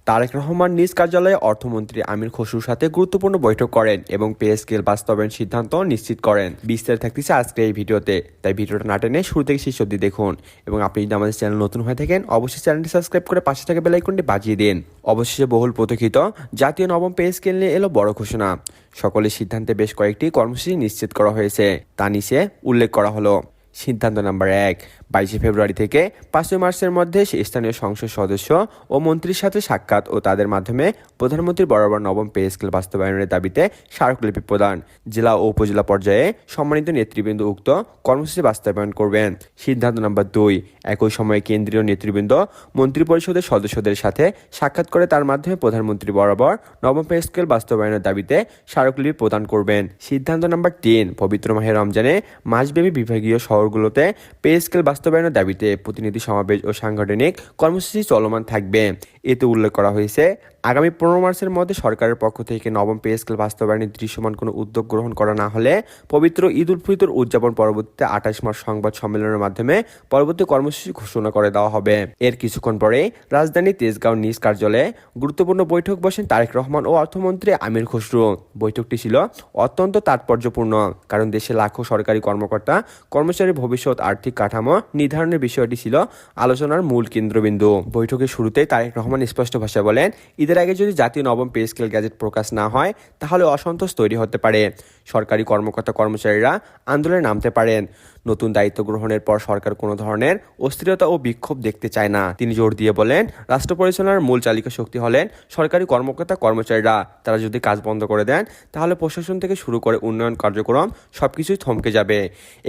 তারেক রহমান নিজ কার্যালয়ে অর্থমন্ত্রী আমির খসরুর সাথে গুরুত্বপূর্ণ বৈঠক করেন এবং পে স্কেল বাস্তবায়ন সিদ্ধান্ত নিশ্চিত করেন। বিস্তারিত থাকতেছে আজকের এই ভিডিওতে, তাই ভিডিওটা না টেনে শুরু থেকে শেষ অবধি দেখুন। এবং আপনি যদি আমাদের চ্যানেল নতুন হয়ে থাকেন অবশ্যই চ্যানেলটি সাবস্ক্রাইব করে পাশে থাকা বেল আইকনটি বাজিয়ে দিন। অবশেষে বহুল প্রতীক্ষিত জাতীয় নবম পে স্কেল নিয়ে এলো বড় ঘোষণা। সকলের সিদ্ধান্তে বেশ কয়েকটি কর্মসূচি নিশ্চিত করা হয়েছে, তা নিচে উল্লেখ করা হলো। সিদ্ধান্ত নাম্বার 1, 22 ফেব্রুয়ারি থেকে 5 মার্চের মধ্যে স্থানীয় সংসদ সদস্য ও মন্ত্রীর সাথে সাক্ষাৎ ও তাদের মাধ্যমে প্রধানমন্ত্রী বরাবর নবম পে স্কেল বাস্তবায়নের দাবিতে স্মারকলিপি প্রদান। জেলা ও উপজেলা পর্যায়ে সম্মানিত নেতৃবৃন্দ উক্ত কর্মসূচি বাস্তবায়ন করবেন। সিদ্ধান্ত নাম্বার 2, একই সময়ে কেন্দ্রীয় নেতৃবৃন্দ মন্ত্রিপরিষদের সদস্যদের সাথে সাক্ষাৎ করে তার মাধ্যমে প্রধানমন্ত্রী বরাবর নবম পে স্কেল বাস্তবায়নের দাবিতে স্মারকলিপি প্রদান করবেন। সিদ্ধান্ত নাম্বার 3, পবিত্র মাহে রমজানে মাসব্যাপী বিভাগীয় শহরগুলোতে পে স্কেল বাস্তবায়নের দাবিতে প্রতিনিধি সমাবেশ ও সাংগঠনিক কর্মসূচি চলমান থাকবে। এতে উল্লেখ করা হয়েছে, আগামী 15 মার্চের মধ্যে সরকারের পক্ষ থেকে নবম পে স্কেল বাস্তবায়নের দৃশ্যমান কোনো উদ্যোগ গ্রহণ করা না হলে পবিত্র ঈদ উল ফিতর উদযাপন পরবর্তীতে 28 মার্চ সংবাদ সম্মেলনের মাধ্যমে পরবর্তী কর্মসূচি ঘোষণা করে দেওয়া হবে। এর কিছুক্ষণ পরে রাজধানী তেজগাঁও নিজ কার্যালয়ে গুরুত্বপূর্ণ বৈঠক বসেন তারেক রহমান ও অর্থমন্ত্রী আমির খসরু। বৈঠকটি ছিল অত্যন্ত তাৎপর্যপূর্ণ, কারণ দেশে লাখো সরকারি কর্মকর্তা কর্মচারীর ভবিষ্যৎ আর্থিক কাঠামো নির্ধারণের বিষয়টি ছিল আলোচনার মূল কেন্দ্রবিন্দু। বৈঠকের শুরুতেই তারেক রহমান স্পষ্ট ভাষায় বলেন, ঈদের আগে যদি জাতীয় নবম পে স্কেল গ্যাজেট প্রকাশ না হয় তাহলে অসন্তোষ তৈরি হতে পারে। সরকারি কর্মকর্তা কর্মচারীরা আন্দোলনে নামতে পারেন। নতুন দায়িত্ব গ্রহণের পর সরকার কোনো ধরনের অস্থিরতা ও বিক্ষোভ দেখতে চায় না। তিনি জোর দিয়ে বলেন, রাষ্ট্র পরিচালনার মূল চালিকা শক্তি হলেন সরকারি কর্মকর্তা কর্মচারীরা। তারা যদি কাজ বন্ধ করে দেন তাহলে প্রশাসন থেকে শুরু করে উন্নয়ন কার্যক্রম সবকিছুই থমকে যাবে।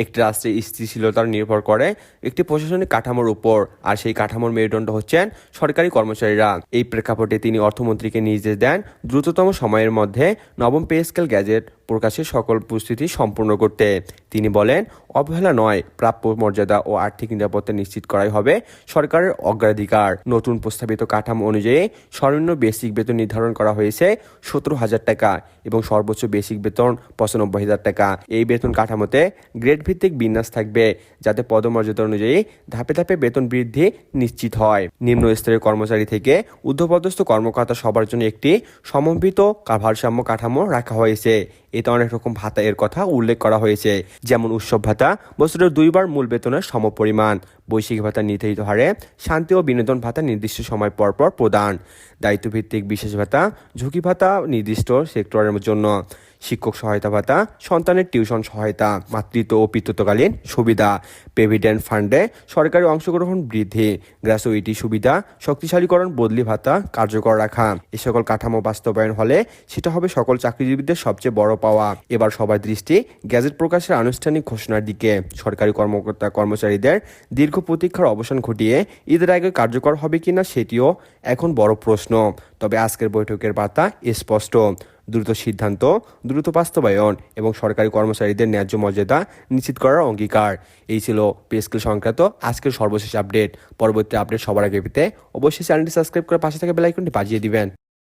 একটি রাষ্ট্রের স্থিতিশীলতা নির্ভর করে একটি প্রশাসনিক কাঠামোর উপর, আর সেই কাঠামোর মেরুদণ্ড হচ্ছেন সরকারি কর্মচারীরা। এই প্রেক্ষাপটে তিনি অর্থমন্ত্রীকে নির্দেশ দেন দ্রুততম সময়ের মধ্যে নবম পে স্কেল গ্যাজেট প্রকাশের সকল প্রস্তুতি সম্পূর্ণ করতে। তিনি বলেন, অবহেলা নয়, প্রাপ্য মর্যাদা ও আর্থিক নিরাপত্তা নিশ্চিত করাই হবে সরকারের অগ্রাধিকার। নতুন প্রস্তাবিত কাঠামো অনুযায়ী সর্বনিম্ন বেসিক বেতন নির্ধারণ করা হয়েছে 17,000 টাকা এবং সর্বোচ্চ বেসিক বেতন 95,000 টাকা। এই বেতন কাঠামোতে গ্রেড ভিত্তিক বিন্যাস থাকবে, যাতে পদমর্যাদা অনুযায়ী ধাপে ধাপে বেতন বৃদ্ধি নিশ্চিত হয়। নিম্ন স্তরের কর্মচারী থেকে ঊর্ধ্বপদস্থ কর্মকর্তা সবার জন্য একটি সমন্বিত ভারসাম্য কাঠামো রাখা হয়েছে। এতে অনেক রকম ভাতা এর কথা উল্লেখ করা হয়েছে, যেমন উৎসব ভাতা বছরের 2 বার মূল বেতনের সমপরিমাণ, বৈশ্বিক ভাতা নির্ধারিত হারে, শান্তি ও বিনোদন ভাতা নির্দিষ্ট সময় পর পর প্রদান, দায়িত্বভিত্তিক বিশেষ ভাতা, ঝুঁকি ভাতা নির্দিষ্ট সেক্টরের জন্য, শিক্ষক সহায়তা ভাতা, সন্তানের টিউশন সহায়তা, মাতৃত্ব ও পিতৃত্বকালীন সুবিধা, প্রভিডেন্ট ফান্ডে সরকারি অংশগ্রহণ বৃদ্ধি, গ্র্যাচুইটি সুবিধা, শক্তিশালীকরণ বদলি ভাতা কার্যকর রাখা। এ সকল কাঠামো বাস্তবায়ন হলে সেটা হবে সকল চাকরিজীবীদের সবচেয়ে বড় পাওয়া। এবার সবার দৃষ্টি গ্যাজেট প্রকাশের আনুষ্ঠানিক ঘোষণার দিকে। সরকারি কর্মকর্তা কর্মচারীদের দীর্ঘ প্রতীক্ষার অবসান ঘটিয়ে ঈদের আগে কার্যকর হবে কিনা সেটিও এখন বড় প্রশ্ন। তবে আজকের বৈঠকের বার্তা স্পষ্ট, দ্রুত সিদ্ধান্ত, দ্রুত বাস্তবায়ন এবং সরকারি কর্মচারীদের ন্যায্য মর্যাদা নিশ্চিত করার অঙ্গীকার। এই ছিল পে স্কেল সংক্রান্ত আজকের সর্বশেষ আপডেট। পরবর্তী আপডেট সবার আগে পেতে অবশ্যই চ্যানেলটি সাবস্ক্রাইব করে পাশে থাকা বেল আইকনটি বাজিয়ে দিবেন।